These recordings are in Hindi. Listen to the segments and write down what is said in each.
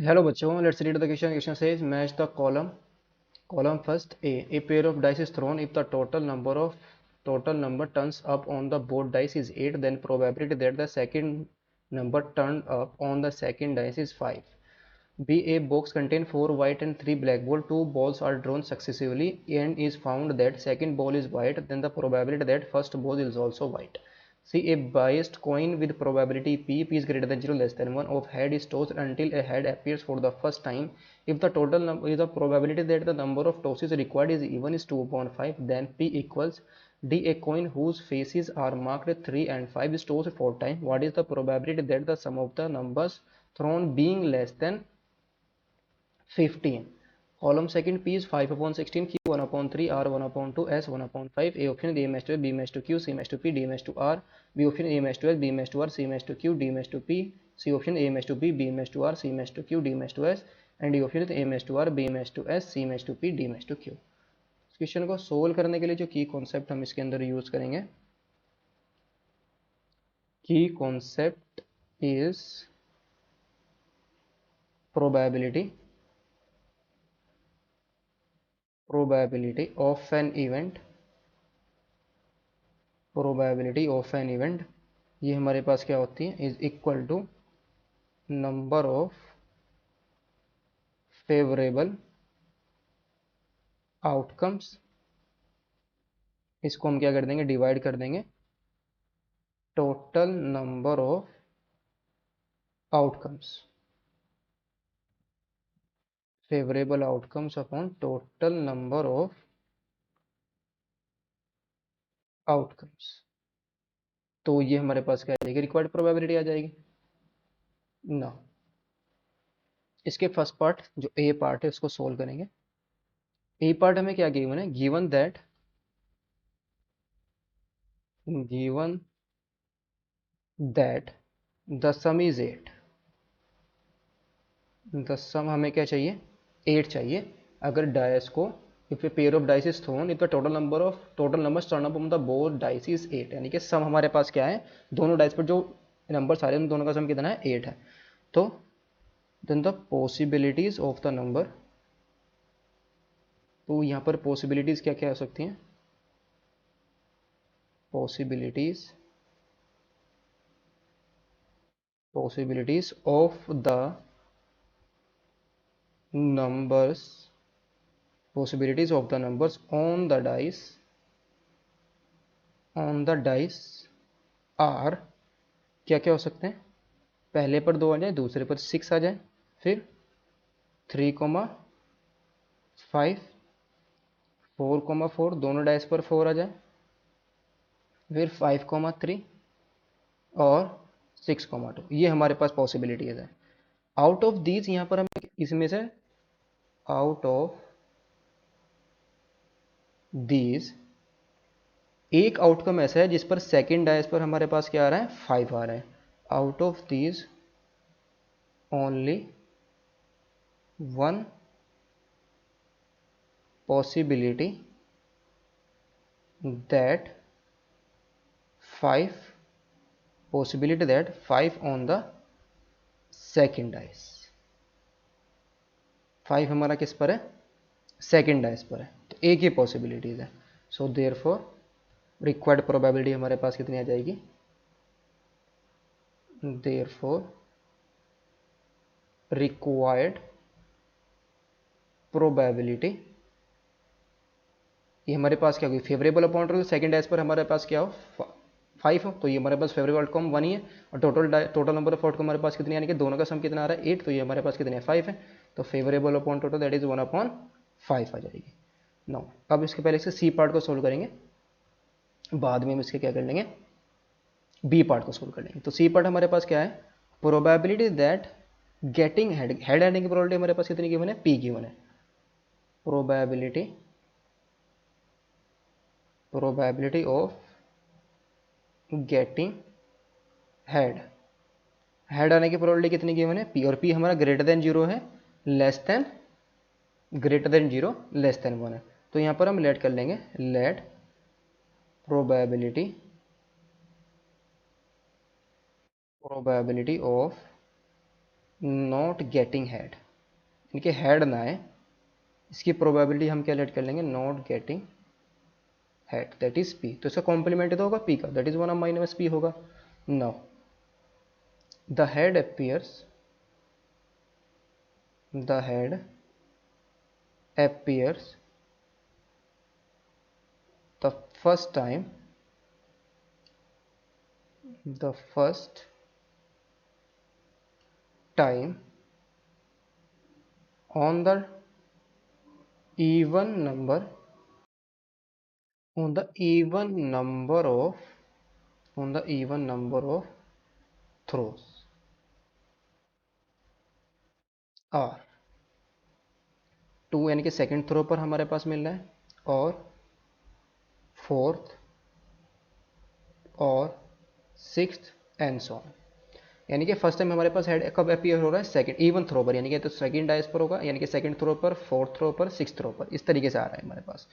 Hello बच्चों, let's read the question. Question says match the column first. A pair of dice is thrown. If the total number turns up on the board dice is 8, then probability that the second number turned up on the second dice is 5. B. A box contains 4 white and 3 black balls. Two balls are drawn successively and is found that second ball is white, then the probability that first ball is also white. C. A biased coin with probability P is greater than 0 less than 1 of head is tossed until a head appears for the first time. If the total number is the probability that the number of tosses required is even is 2 upon 5, then P equals D. A coin whose faces are marked 3 and 5 is tossed 4 times. What is the probability that the sum of the numbers thrown being less than 15? Column second P is 5 upon 16, Q 1 upon 3, R 1 upon 2, S 1 upon 5. A option A match to B match to Q, C match to P, D match to R. B option A match to S, B match to R, C match to Q, D match to P. C option A match to B, B match to R, C match to Q, D match to S. And D option A match to R, B match to S, C match to P, D match to Q. इस क्वेश्चन को सोल्व करने के लिए जो की कॉन्सेप्ट हम इसके अंदर यूज करेंगे, की concept is probability probability of an event probability of an event ये हमारे पास क्या होती है, is equal to number of favourable outcomes. इसको हम क्या कर देंगे, डिवाइड कर देंगे total number of outcomes, favourable outcomes upon total number of outcomes. तो ये हमारे पास क्या आ जाएगी, रिक्वायर्ड प्रोबेबिलिटी आ जाएगी ना। इसके फर्स्ट पार्ट जो ए पार्ट है उसको सोल्व करेंगे। ए पार्ट हमें क्या गिवन है, given that the sum is 8। The sum हमें क्या चाहिए, 8 चाहिए। अगर डाइस को, if a pair of dice is thrown, if the total numbers turn up on the board dice is 8, यानी कि सम हमारे पास क्या है, दोनों डाइस पर जो नंबर्स आ रहे हैं उन दोनों का सम कितना है, 8 है। तो then the possibilities of the number, तो यहाँ पर पॉसिबिलिटीज क्या क्या हो सकती हैं, possibilities of the numbers possibilities of the numbers on the dice are क्या क्या हो सकते हैं, पहले पर 2 आ जाए, दूसरे पर 6 आ जाए, फिर 3,5, 4,4 दोनों डाइस पर 4 आ जाए, फिर 5,3 और 6,2, ये हमारे पास पॉसिबिलिटीज है। आउट ऑफ दीज, यहाँ पर हमें इसमें से आउट ऑफ दीज एक आउटकम ऐसा है जिस पर सेकंड डाइस पर हमारे पास क्या आ रहा है, 5 आ रहा है। Out of these only one possibility that 5 on the second dice, 5 हमारा किस पर है, सेकंड डाइस पर है, तो एक ही पॉसिबिलिटीज है। सो देयरफॉर रिक्वायर्ड प्रोबेबिलिटी हमारे पास कितनी आ जाएगी, देयरफॉर रिक्वायर्ड प्रोबेबिलिटी, ये हमारे पास क्या होगी, favourable upon two second dice पर हमारे पास क्या हो, 5 हो, तो ये हमारे पास फेवरेबल आउटकम 1 ही है। और टोटल नंबर ऑफ आउटकम हमारे पास कितनी, यानी कि दोनों का सम कितना आ रहा है, 8, तो ये हमारे पास कितने 5 है। तो favourable upon total that is 1/5 आ जाएगी। नो, अब इसके पहले इसके सी पार्ट को सोल्व करेंगे, बाद में हम इसके क्या कर लेंगे, बी पार्ट को सोल्व कर लेंगे। तो सी पार्ट हमारे पास क्या है, प्रोबेबिलिटी दैट गेटिंग हेड आने की प्रोबेबिलिटी हमारे पास कितनी गिवन है, पी गिवन है। प्रोबेबिलिटी ऑफ गेटिंग हेड आने की प्रोबेबिलिटी कितनी गिवन है, पी, और पी हमारा ग्रेटर देन 0 है, लेस देन 0 लेस देन 1 है। तो यहाँ पर हम लेट कर लेंगे, let probability of not getting head, इनके हेड ना आए, इसकी प्रोबेबिलिटी हम कैलकुलेट कर लेंगे not getting head, that is P. तो इसका कॉम्प्लीमेंट तो होगा पी का, दैट इज 1 माइनस पी होगा। Now the head appears, the head appears the first time, the first time on the even number, on the even number of, on the even number of throws are 2, यानी कि सेकंड थ्रो पर हमारे पास मिल रहा है, और फोर्थ और सिक्स्थ एंड सो ऑन। यानी कि फर्स्ट टाइम हमारे पास हेड कब अपीयर हो रहा है, सेकंड इवन थ्रो पर, यानी कि तो सेकंड डाइस पर होगा, यानी कि सेकंड थ्रो पर, फोर्थ थ्रो पर, सिक्स थ्रो पर, इस तरीके से आ रहा है हमारे पास।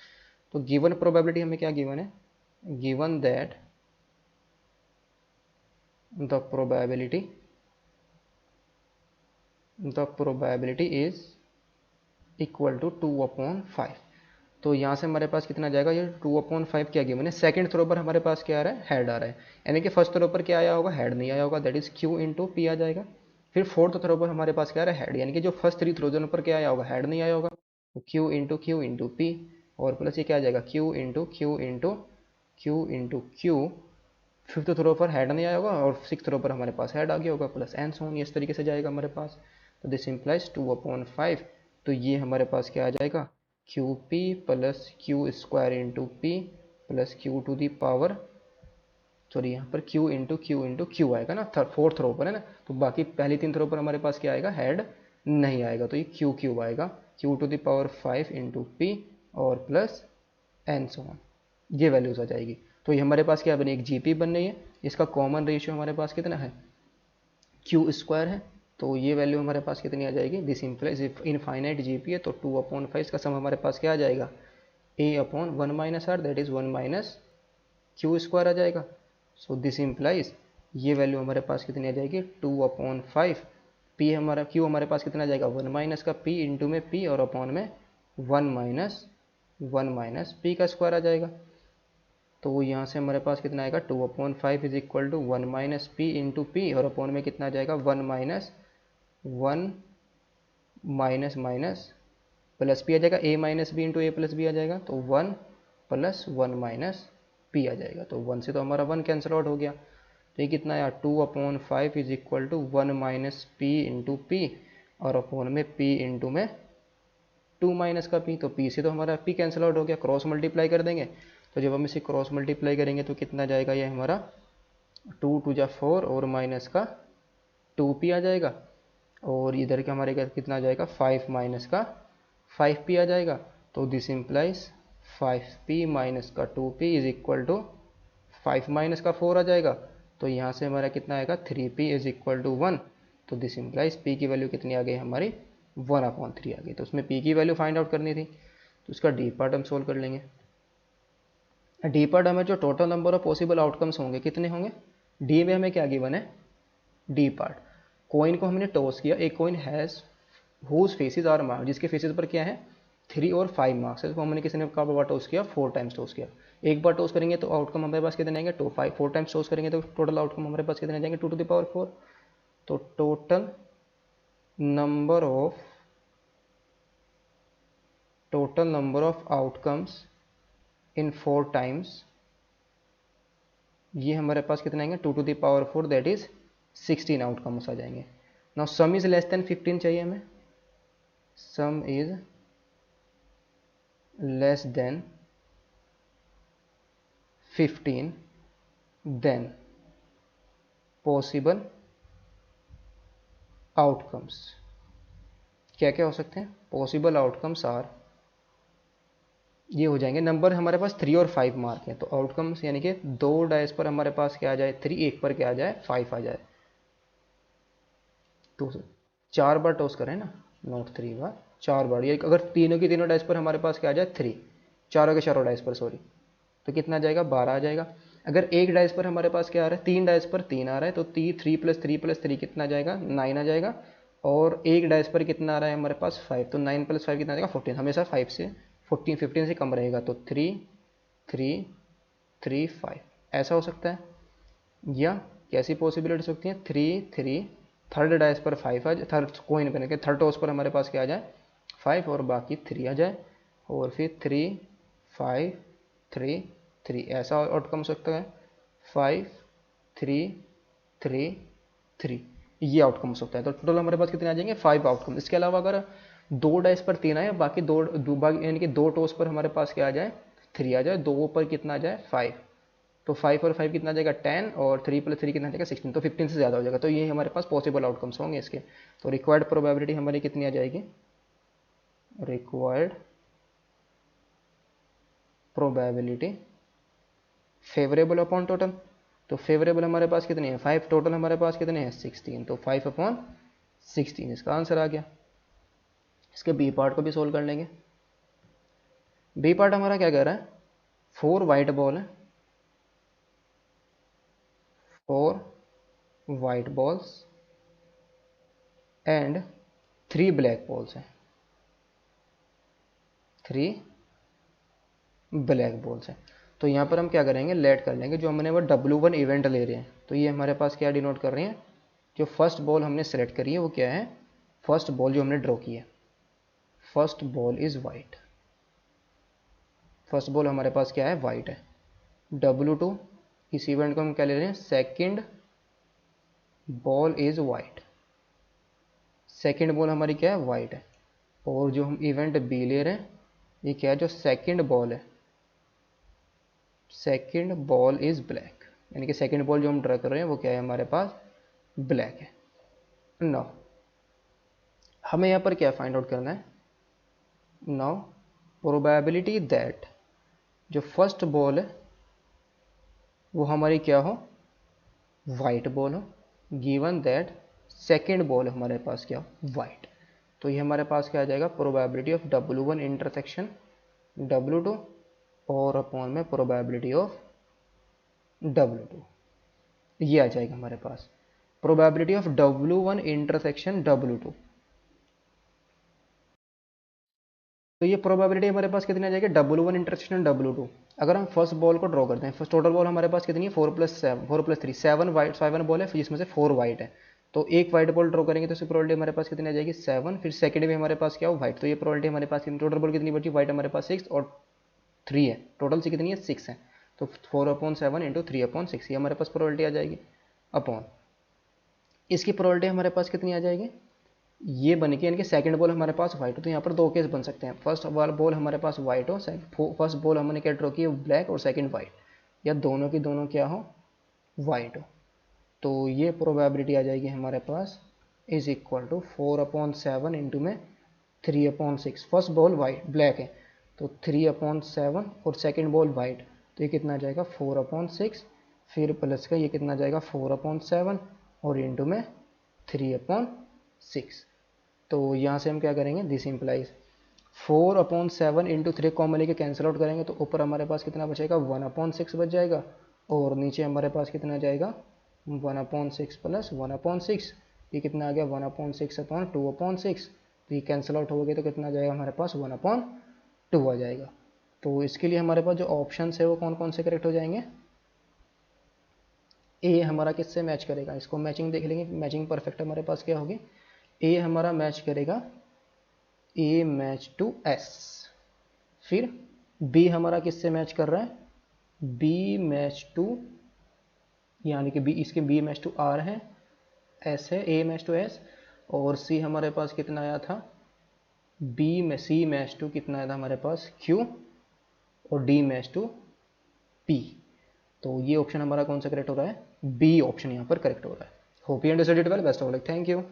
तो गिवन प्रोबेबिलिटी हमें क्या गिवन है, given that the probability is equal to 2/5। तो यहाँ से हमारे पास कितना जाएगा, ये 2/5 क्या गिवन है, सेकंड थ्रो पर हमारे पास क्या आ रहा है, हेड आ रहा है, यानी कि फर्स्ट थ्रो पर क्या आया होगा, हेड नहीं आया होगा, that is q into p आ जाएगा। फिर फोर्थ थ्रो पर हमारे पास क्या आ रहा है, हेड, यानी कि जो फर्स्ट थ्री थ्रोजन पर क्या आया होगा, हेड नहीं आया होगा, तो क्यू इंटू पी, और प्लस ये क्या आ जाएगा, Q into Q into Q into Q. Fifth throw पर हेड नहीं आया होगा, और सिक्स थ्रो पर हमारे पास हेड आ गया होगा, प्लस एंड सो ऑन, इस तरीके से जाएगा हमारे पास। तो दिस इंप्लाइज 2/5। तो ये हमारे पास क्या आ जाएगा, Q P plus Q square into P plus Q to the power, sorry यहाँ पर क्यू क्यू आएगा ना, फोर्थ रो पर है ना, तो बाकी पहली तीन थ्रो पर हमारे पास क्या आएगा, हेड नहीं आएगा, तो ये क्यू क्यूब आएगा, Q to the power 5 into P और प्लस एन सो ऑन, ये वैल्यूज आ जाएगी। तो ये हमारे पास क्या बनी, एक जीपी बन रही है, इसका कॉमन रेशियो हमारे पास कितना है, क्यू स्क्वायर है, तो ये वैल्यू हमारे पास कितनी आ जाएगी, दिस इंप्लाइज इनफाइनाइट जीपी है, तो 2/5 इसका सम हमारे पास क्या आ जाएगा, a upon 1 minus r, that is 1 minus q square आ जाएगा। सो दिस इंप्लाइज ये वैल्यू हमारे पास कितनी आ जाएगी, 2/5, पी हमारा क्यू हमारे पास कितना आ जाएगा, 1 माइनस का पी इंटू में पी और अपॉन में 1 माइनस पी का स्क्वायर आ जाएगा। तो यहाँ से हमारे पास कितना आएगा, 2/5 is equal to 1 minus P into P और अपॉन में कितना आ जाएगा, 1 माइनस माइनस प्लस पी आ जाएगा, A minus B into A plus B आ जाएगा, तो 1 प्लस 1 माइनस पी आ जाएगा, तो 1 से तो हमारा 1 कैंसिल आउट हो गया। तो ये कितना आया, 2/5 is equal to 1 minus P into P और अपॉन में पी इंटू में 2 माइनस का पी, तो पी से तो हमारा पी कैंसिल आउट हो गया, क्रॉस मल्टीप्लाई कर देंगे, तो जब हम इसे क्रॉस मल्टीप्लाई करेंगे तो कितना जाएगा, ये हमारा 2 टू जा 4 और माइनस का 2p आ जाएगा, और इधर के हमारे कितना आ जाएगा, 5 माइनस का 5p आ जाएगा। तो दिस इंप्लाइज 5p माइनस का 2p is equal to 5 minus का 4 आ जाएगा, तो यहाँ से हमारा कितना आएगा, 3p इज इक्वल टू 1। तो दिस इंप्लाइज p की वैल्यू कितनी आ गई हमारी, 1/3 आ गई। तो उसमें p की वैल्यू फाइंड आउट करनी थी, तो उसका डी पार्ट हम सोल्व कर लेंगे। डी पार्ट हमें जो total number of possible outcomes होंगे कितने होंगे, डी में हमें क्या गिवन है, डी पार्ट, कॉइन को हमने टॉस किया, एक coin has whose faces are marked, जिसके फेसेस पर क्या है 3 और 5 मार्क्स है, तो हमने किसी ने कब बार टॉस किया, 4 टाइम्स टॉस किया। एक बार टॉस करेंगे तो आउटकम हमारे पास कितने आएंगे, 4 टाइम्स टॉस करेंगे तो टोटल आउटकम हमारे पास कितने जाएंगे, 2 टू द पावर 4। तो total number of outcomes in 4 times, ये हमारे पास कितने आएंगे, 2 to the power 4, that is 16 outcomes आ जाएंगे। Now sum is less than 15 चाहिए हमें, sum is less than 15, then possible outcomes क्या क्या हो सकते हैं, पॉसिबल आउटकम्स आर, ये हो जाएंगे, नंबर हमारे पास 3 और 5 मार्क हैं, तो आउटकम्स यानी कि 2 डाइस पर हमारे पास क्या आ जाए 3, एक पर क्या आ जाए 5 आ जाए, तो 4 बार टॉस करें ना, नॉट 3 बार, 4 बार, ये अगर तीनों की तीनों डाइस पर हमारे पास क्या आ जाए 3, चारों के चारों डाइस पर सॉरी, तो कितना आ जाएगा 12 आ जाएगा। अगर एक डाइस पर हमारे पास क्या आ रहा है, 3 डाइस पर 3 आ रहा है, तो 3 प्लस 3 प्लस 3 कितना आ जाएगा 9 आ जाएगा। और एक डाइस पर कितना आ रहा है हमारे पास 5, तो 9 + 5 कितना आ जाएगा 14, हमेशा 5 से 14 15 से कम रहेगा, तो 3 3 3 5 ऐसा हो सकता है। या कैसी पॉसिबिलिटी हो सकती है, 3 3 थर्ड डाइस पर 5 आ जाए, थर्ड कोइन बने के थर्ड टॉस पर हमारे पास क्या आ जाए 5 और बाकी 3 आ जाए, और फिर 3 5 3 3 ऐसा आउटकम हो सकता है, 5 3 3 3 ये आउटकम हो सकता है। तो टोटल हमारे पास कितने आ जाएंगे 5 आउटकम। इसके अलावा अगर दो डाइस पर 3 आए, बाकी यानी कि दो टॉस पर हमारे पास क्या आ जाए 3 आ जाए, दो पर कितना आ जाए 5, तो 5 और 5 कितना आ जाएगा 10, और 3 + 3 कितना आ जाएगा 16, तो 15 से ज़्यादा हो जाएगा। तो ये हमारे पास पॉसिबल आउटकम्स होंगे इसके। तो रिक्वायर्ड प्रोबेबिलिटी हमारी कितनी आ जाएगी, required probability favourable upon total, तो फेवरेबल हमारे पास कितनी है 5, टोटल हमारे पास कितने हैं 16, तो 5/16 इसका आंसर आ गया। इसके बी पार्ट को भी सोल्व कर लेंगे। बी पार्ट हमारा क्या कह रहा है, 4 वाइट बॉल है, 4 white balls and 3 black balls हैं, 3 ब्लैक बॉल्स हैं। तो यहाँ पर हम क्या करेंगे, लेट कर लेंगे, जो हमने वो W1 इवेंट ले रहे हैं, तो ये हमारे पास क्या डिनोट कर रहे हैं, जो फर्स्ट बॉल हमने सेलेक्ट करी है वो क्या है, फर्स्ट बॉल जो हमने ड्रॉ की है, first ball is white, first ball हमारे पास क्या है वाइट है। W2 इस इवेंट को हम क्या ले रहे हैं, second ball is white, second ball हमारी क्या है वाइट है। और जो हम इवेंट बी ले रहे हैं ये क्या है, जो सेकंड बॉल है, सेकंड बॉल इज ब्लैक, यानी कि सेकंड बॉल जो हम ड्रा कर रहे हैं वो क्या है हमारे पास ब्लैक है। नाउ हमें यहाँ पर क्या फाइंड आउट करना है, नाउ प्रोबेबिलिटी दैट जो फर्स्ट बॉल है वो हमारी क्या हो वाइट बॉल हो, गिवन दैट सेकेंड बॉल हमारे पास क्या हो वाइट। तो ये हमारे पास क्या आ जाएगा, probability of W1 intersection W2 और अपॉन में प्रोबेबिलिटी ऑफ W2, ये आ जाएगा हमारे पास probability of W1 intersection W2। तो ये प्रोबेबिलिटी हमारे पास कितनी आ जाएगी, W1 इंटरसेक्शन W2। अगर हम फर्स्ट बॉल को ड्रॉ करते हैं, फर्स्ट टोटल बॉल हमारे पास कितनी है 4+3 7 वाइट, 7 बॉल है, जिसमें से 4 वाइट है। तो एक वाइट बॉल ड्रॉ करेंगे तो इसकी प्रोबेबिलिटी हमारे पास कितनी आ जाएगी 7, फिर सेकंड में हमारे पास क्या हो वाइट, तो ये प्रोबेबिलिटी हमारे पास टोटल बॉल कितनी बची वाइट हमारे पास 6 और 3 है, टोटल से कितनी है 6 है, तो 4/7 × 3/6 ये हमारे पास प्रोबेबिलिटी आ जाएगी। अपॉन इसकी प्रोबेबिलिटी हमारे पास कितनी आ जाएगी, ये बन के यानी कि सेकंड बॉल हमारे पास वाइट हो, तो यहाँ पर दो केस बन सकते हैं, फर्स्ट बॉल हमारे पास वाइट हो, फर्स्ट बॉल हमने क्या ड्रॉ की है ब्लैक और सेकंड वाइट, या दोनों की दोनों क्या हो वाइट हो। तो ये प्रोबेबिलिटी आ जाएगी हमारे पास इज इक्वल टू 4/7 इंटू में 3/6, फर्स्ट बॉल वाइट ब्लैक है तो 3/7 और सेकंड बॉल वाइट, तो ये कितना आ जाएगा 4/6, फिर प्लस का ये कितना आ जाएगा 4/7 और इंटू में 3/6। तो यहाँ से हम क्या करेंगे, दिस इम्प्लाइज 4/7 इंटू 3 कॉमन लेके कैंसिल आउट करेंगे, तो ऊपर हमारे पास कितना बचेगा 1/6 बच जाएगा, और नीचे हमारे पास कितना जाएगा 1/6 प्लस 1/6, ये कितना आ गया 1/6/2/6, तो ये कैंसिल आउट हो गया, तो कितना आ जाएगा हमारे पास 1/2 आ जाएगा। तो इसके लिए हमारे पास जो ऑप्शन है वो कौन कौन से करेक्ट हो जाएंगे, ए हमारा किससे मैच करेगा, इसको मैचिंग देख लेंगे, मैचिंग परफेक्ट हमारे पास क्या होगी, ए हमारा मैच करेगा ए मैच टू एस, फिर बी हमारा किससे मैच कर रहा है बी मैच टू, यानी कि बी इसके बी मैच टू आर है, एस है ए मैच टू एस, और सी हमारे पास कितना आया था बी में सी मैच टू कितना आया था हमारे पास क्यू, और डी मैच टू पी। तो ये ऑप्शन हमारा कौन सा करेक्ट हो रहा है, बी ऑप्शन यहाँ पर करेक्ट हो रहा है। Hope you understood it well, best of luck, thank you.